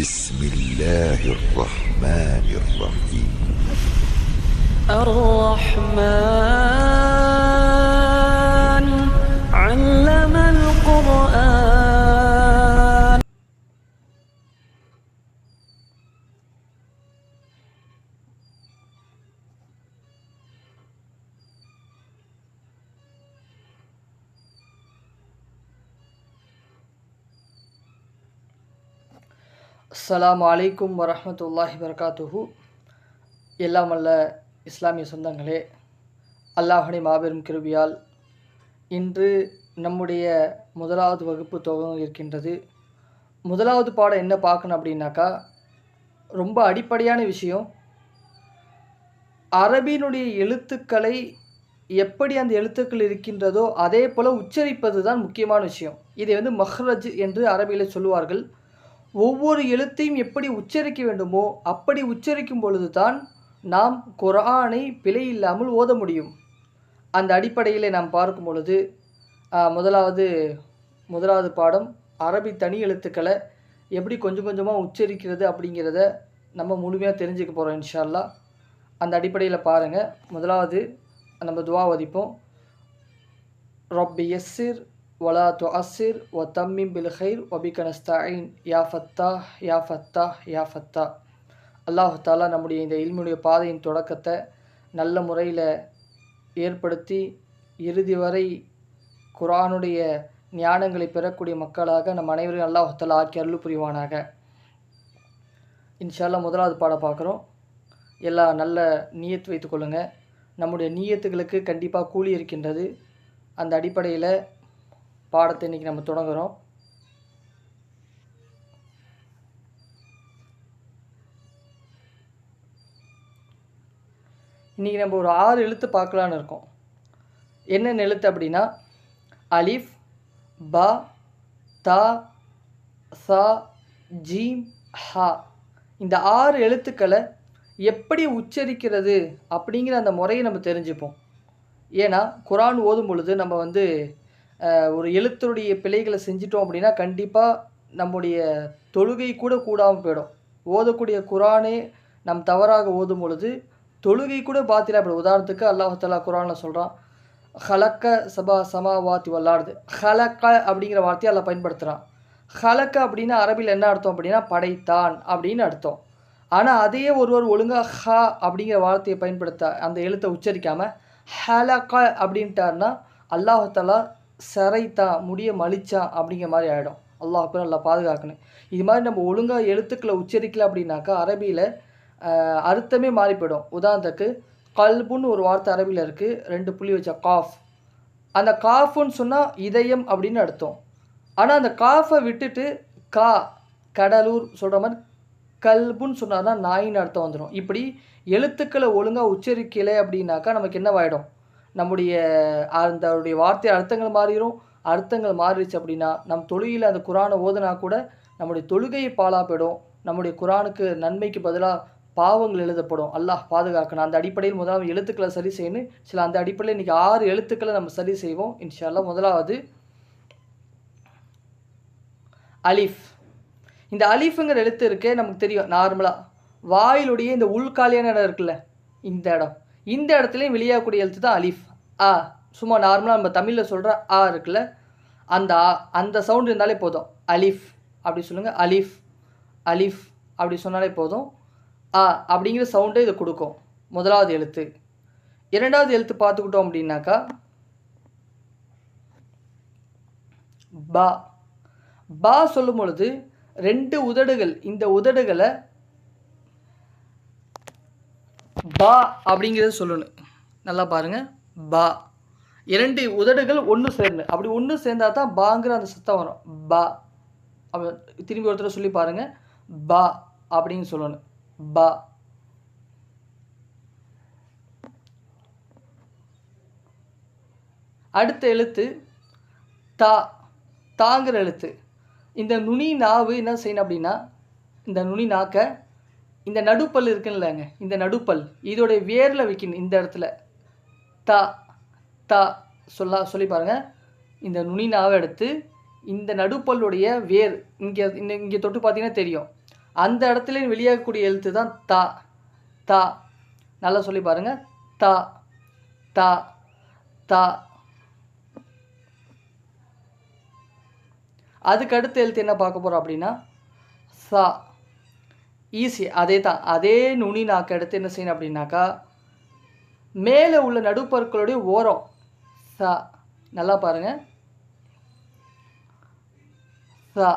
بسم الله الرحمن الرحيم. الرحمن علم القرآن. அஸ்ஸலாமு அலைக்கும் வரஹ்மத்துல்லாஹி வபரகாத்துஹு. எல்லாம் வல்ல இஸ்லாமிய சொந்தங்களே, அல்லாஹ்வுடைய மாபெரும் கிருபையால் இன்று நம்முடைய முதலாவது வகுப்பு துவங்க இருக்கின்றது. முதலாவது பாடம் என்ன பார்க்கணும் அப்படின்னாக்கா, ரொம்ப அடிப்படையான விஷயம். அரபியினுடைய எழுத்துக்களை எப்படி அந்த எழுத்துக்கள் இருக்கின்றதோ அதே போல் உச்சரிப்பது தான் முக்கியமான விஷயம். இதை மஹ்ரஜ் என்று அரபியில் சொல்லுவார்கள். ஒவ்வொரு எழுத்தையும் எப்படி உச்சரிக்க வேண்டுமோ அப்படி உச்சரிக்கும் பொழுது தான் நாம் குர்ஆனை பிழை இல்லாமல் ஓத முடியும். அந்த அடிப்படையில் நாம் பார்க்கும் பொழுது முதலாவது பாடம் அரபி தனி எழுத்துக்களை எப்படி கொஞ்சம் கொஞ்சமாக உச்சரிக்கிறது அப்படிங்கிறத நம்ம முழுமையாக தெரிஞ்சுக்க போகிறோம் இன்ஷா அல்லாஹ். அந்த அடிப்படையில் பாருங்கள். முதலாவது நம்ம துவா வதிப்போம். ரப்பி யஸ்ஸிர் வலா துஅஸ்ஸிர் வ தம்மிம் பில் கைர் வபிக நஸ்தஈன் யா ஃபத்தாஹ் யா ஃபத்தாஹ் யா ஃபத்தாஹ். அல்லாஹ் தஆலா நம்முடைய இந்த இல்முடைய பாதையின் தொடக்கத்தை நல்ல முறையில் ஏற்படுத்தி இறுதி வரை குர்ஆனுடைய ஞானங்களை பெறக்கூடிய மக்களாக நம் அனைவரையும் அல்லாஹ் தஆலா ஆக்கி அருள் புரிவானாக. இன்ஷா அல்லாஹ் முதலாவது பாடம் பார்க்குறோம். எல்லாம் நல்ல நியத் வைத்துக்கொள்ளுங்கள். நம்முடைய நியத்துகளுக்கு கண்டிப்பாக கூலி இருக்கின்றது. அந்த அடிப்படையில் பாடத்தை இன்றைக்கி நம்ம தொடங்குகிறோம். இன்றைக்கி நம்ம ஒரு 6 எழுத்து பார்க்கலான்னு இருக்கோம். என்னென்ன எழுத்து அப்படின்னா, அலிஃப், பா, தா, சா, ஜீம், ஹா. இந்த 6 எழுத்துக்களை எப்படி உச்சரிக்கிறது அப்படிங்கிற அந்த முறையை நம்ம தெரிஞ்சுப்போம். ஏன்னா குர்ஆன் ஓதும் பொழுது நம்ம ஒரு எழுத்துடைய பிழைகளை செஞ்சிட்டோம் அப்படின்னா கண்டிப்பாக நம்முடைய தொழுகை கூட கூடாமல் போயிடும். ஓதக்கூடிய குர்ஆனே நம் தவறாக ஓதும் பொழுது தொழுகை கூட பாத்திலாக போயிடும். உதாரணத்துக்கு அல்லாஹ் தஆலா குர்ஆனில் சொல்கிறான், ஹலக்க சபா சமாவாத்தி வல்லாடுது. ஹலக்க அப்படிங்கிற வார்த்தையை அல்லாஹ் பயன்படுத்துகிறான். ஹலக்க அப்படின்னா அரபியில் என்ன அர்த்தம் அப்படின்னா படைத்தான் அப்படின்னு அர்த்தம். ஆனால் அதையே ஒருவர் ஒழுங்காக ஹா அப்படிங்கிற வார்த்தையை பயன்படுத்த அந்த எழுத்தை உச்சரிக்காமல் ஹலக்க அப்படின்ட்டார்னா அல்லாஹ் தஆலா சரைத்தான் முடிய மலிச்சான் அப்படிங்கிற மாதிரி ஆகிடும். அல்லாஹ் அக்பர், நல்லா பாதுகாக்கணும். இது மாதிரி நம்ம ஒழுங்காக எழுத்துக்களை உச்சரிக்கல அப்படின்னாக்கா அரபியில் அர்த்தமே மாறி போயிடும். உதாரணத்துக்கு கல்புன்னு ஒரு வார்த்தை அரபியில் இருக்குது, 2 புள்ளி வச்ச காஃப். அந்த காஃபுன்னு சொன்னால் இதயம் அப்படின்னு அர்த்தம். ஆனால் அந்த காஃபை விட்டுட்டு கா கடலூர் சொல்கிற மாதிரி கல்புன்னு சொன்னார்னா நாயின்னு அர்த்தம் வந்துடும். இப்படி எழுத்துக்களை ஒழுங்காக உச்சரிக்கலை அப்படின்னாக்கா நமக்கு என்னவாயிடும், நம்முடைய அதோடைய வார்த்தை அர்த்தங்கள் மாறிடும். அர்த்தங்கள் மாறிடுச்சு அப்படின்னா நம் தொழுகையில் அந்த குர்ஆனை ஓதுனா கூட நம்முடைய தொழுகையை பாழா போயிடும். நம்முடைய குர்ஆனுக்கு நன்மைக்கு பதிலாக பாவங்கள் எழுதப்படும். அல்லாஹ் பாதுகாக்கணும். அந்த அடிப்படையில் முதலாவது எழுத்துக்களை சரி செய்யணும். சில அந்த அடிப்படையில் இன்றைக்கி 6 எழுத்துக்களை நம்ம சரி செய்வோம் இன்ஷா அல்லாஹ். முதலாவது அலிஃப். இந்த அலிஃபுங்கிற எழுத்து இருக்கே நமக்கு தெரியும். நார்மலாக வாயிலுடைய இந்த உள்காலியான இடம் இருக்குல்ல, இந்த இடத்துலையும் வெளியாகக்கூடிய எழுத்து தான் அலிஃப். ஆ சும்மா நார்மலாக நம்ம தமிழில் சொல்கிற ஆ இருக்குல்ல, அந்த சவுண்ட் இருந்தாலே போதும். அலிஃப் அப்படி சொல்லுங்கள். அலிஃப் அலிஃப் அப்படி சொன்னாலே போதும். ஆ அப்படிங்கிற சவுண்டை இதை கொடுக்கும். முதலாவது எழுத்து. இரண்டாவது எழுத்து பார்த்துக்கிட்டோம் அப்படின்னாக்கா பா. பா சொல்லும் பொழுது 2 உதடுகள், இந்த உதடுகளை பா அப்படிங்கிறத சொல்லணும். நல்லா பாருங்கள். பா 2 உதடுகள் ஒன்று சேரணும். அப்படி ஒன்று சேர்ந்தால் தான் பாங்கிற அந்த சத்தம் வரும். பா. அப்போ திரும்பி ஒருத்தர் சொல்லி பாருங்கள். பா அப்படின்னு சொல்லணும். பா. அடுத்த எழுத்து தா. தாங்கிற எழுத்து. இந்த நுனி நாவு என்ன செய்யணும் அப்படின்னா, இந்த நுனி நாக்கை இந்த நடுப்பல் இருக்குல்லங்க, இந்த நடுப்பல் இதோடைய வேரில் வைக்கணும். இந்த இடத்துல தா தா சொல்லி பாருங்கள். இந்த நுனி நாவை எடுத்து இந்த நடுப்பல்லுடைய வேர் இங்கே தொட்டு பார்த்தீங்கன்னா தெரியும். அந்த இடத்துல வெளியாகக்கூடிய எழுத்து தான் தா. தா நல்லா சொல்லி பாருங்கள். தா தா தா. அதுக்கு அடுத்த எழுத்து என்ன பார்க்க போகிறோம் அப்படின்னா சா. ஈஸி, அதே தான். அதே நுனி நாக்கு எடுத்து என்ன செய்யணும் அப்படின்னாக்கா மேலே உள்ள நடுப்பற்களுடைய ஓரம் சா. நல்லா பாருங்கள். சா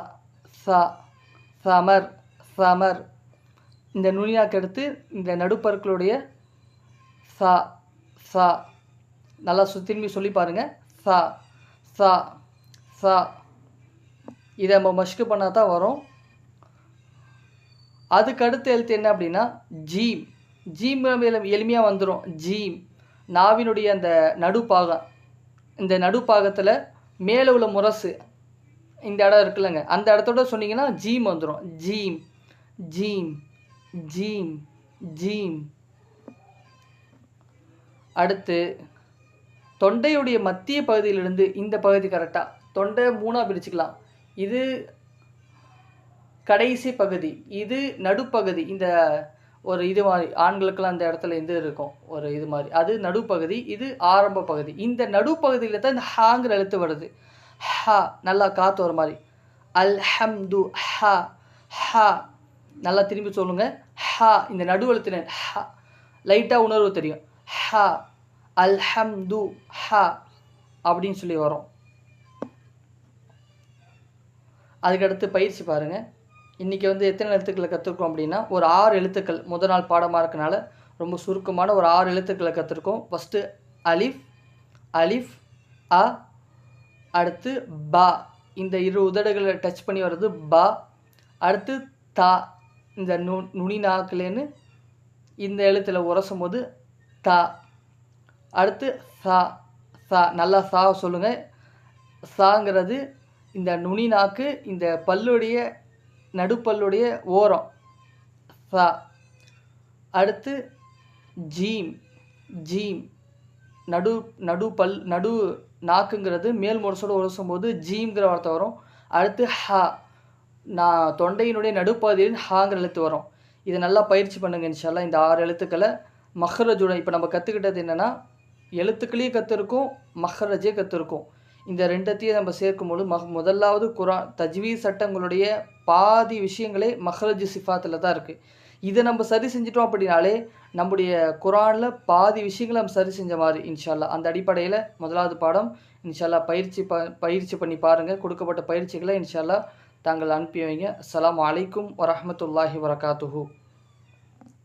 சா. சமர் சமர். இந்த நுனி நாக்கு எடுத்து இந்த நடுப்பற்களுடைய சா சா. நல்லா திரும்பி சொல்லி பாருங்கள். சா சா சா. இதை நம்ம மஷ்கு பண்ணால் தான் வரும். அதுக்கு அடுத்த எழுத்து என்ன அப்படின்னா ஜீம். ஜீம் எளிமையாக வந்துடும். ஜீம் நாவினுடைய அந்த நடுப்பாகம். இந்த நடுப்பாகத்தில் மேலே உள்ள முரசு இந்த இடம் இருக்குல்லங்க, அந்த இடத்தோட சொன்னீங்கன்னா ஜீம் வந்துடும். ஜீம் ஜீம் ஜீம் ஜீம். அடுத்து தொண்டையுடைய மத்திய பகுதியிலிருந்து இந்த பகுதி கரெக்டாக தொண்டை 3ஆக பிரிச்சுக்கலாம். இது கடைசி பகுதி, இது நடுப்பகுதி. இந்த ஒரு இது மாதிரி ஆண்களுக்கெல்லாம் அந்த இடத்துல இது இருக்கும் ஒரு இது மாதிரி, அது நடுப்பகுதி, இது ஆரம்ப பகுதி. இந்த நடுப்பகுதியில் தான் இந்த ஹாங்கிற எழுத்து வருது. ஹா. நல்லா காற்று வர மாதிரி. அல்ஹம்து. ஹா ஹா. நல்லா திரும்பி சொல்லுங்கள். ஹா. இந்த நடு எழுத்துல ஹா லைட்டாக உணர்வு தெரியும். ஹா. அல்ஹம்து. ஹா அப்படின்னு சொல்லி வரும். அதுக்கடுத்து பயிற்சி பாருங்கள். இன்றைக்கி எத்தனை எழுத்துக்களை கற்றுருக்கோம் அப்படின்னா ஒரு 6 எழுத்துக்கள். முதல் நாள் பாடமாக இருக்கனால ரொம்ப சுருக்கமான ஒரு 6 எழுத்துக்களை கற்றுருக்கோம். ஃபஸ்ட்டு அலிஃப். அலிஃப் அ. அடுத்து பா. இந்த இரு உதடுகளை டச் பண்ணி வர்றது பா. அடுத்து தா. இந்த நுனி நாக்குலேன்னு இந்த எழுத்தில் உரசும் போது தா. அடுத்து சா. சா. நல்லா சா சொல்லுங்கள். சாங்கிறது இந்த நுனி நாக்கு இந்த பல்லுடைய நடுப்பல்லுடைய ஓரம் சா. அடுத்து ஜீம். ஜீம் நடு நாக்குங்கிறது மேல் முரசோடு உரசும் போது ஜீம்ங்கிற வார்த்தை வரும். அடுத்து ஹா. நான் தொண்டையினுடைய நடுப்பகுதியில் ஹாங்கிற எழுத்து வரும். இதை நல்லா பயிற்சி பண்ணுங்க இன்ஷால்லா. இந்த 6 எழுத்துக்களை மஹ்ரஜுடன் இப்போ நம்ம கற்றுக்கிட்டது என்னென்னா எழுத்துக்களையும் கற்றுருக்கோம், மஹ்ரஜே கற்றுருக்கோம். இந்த ரெண்டத்தையும் நம்ம சேர்க்கும்போது முதலாவது குரான் தஜ்வீத் சட்டங்களுடைய பாதி விஷயங்களே மஹ்ரஜ் சிஃபாத்தில் தான் இருக்குது. இதை நம்ம சரி செஞ்சிட்டோம் அப்படின்னாலே நம்முடைய குரானில் பாதி விஷயங்களை நம்ம சரி செஞ்ச மாதிரி இன்ஷால்லா. அந்த அடிப்படையில் முதலாவது பாடம் இன்ஷால்லா பயிற்சி பண்ணி பாருங்கள். கொடுக்கப்பட்ட பயிற்சிகளை இன்ஷால்லா தாங்கள் அனுப்பி வைங்க. அஸ்ஸலாமு அலைக்கும் வரஹ்மத்துல்லாஹி வரகாத்துஹு.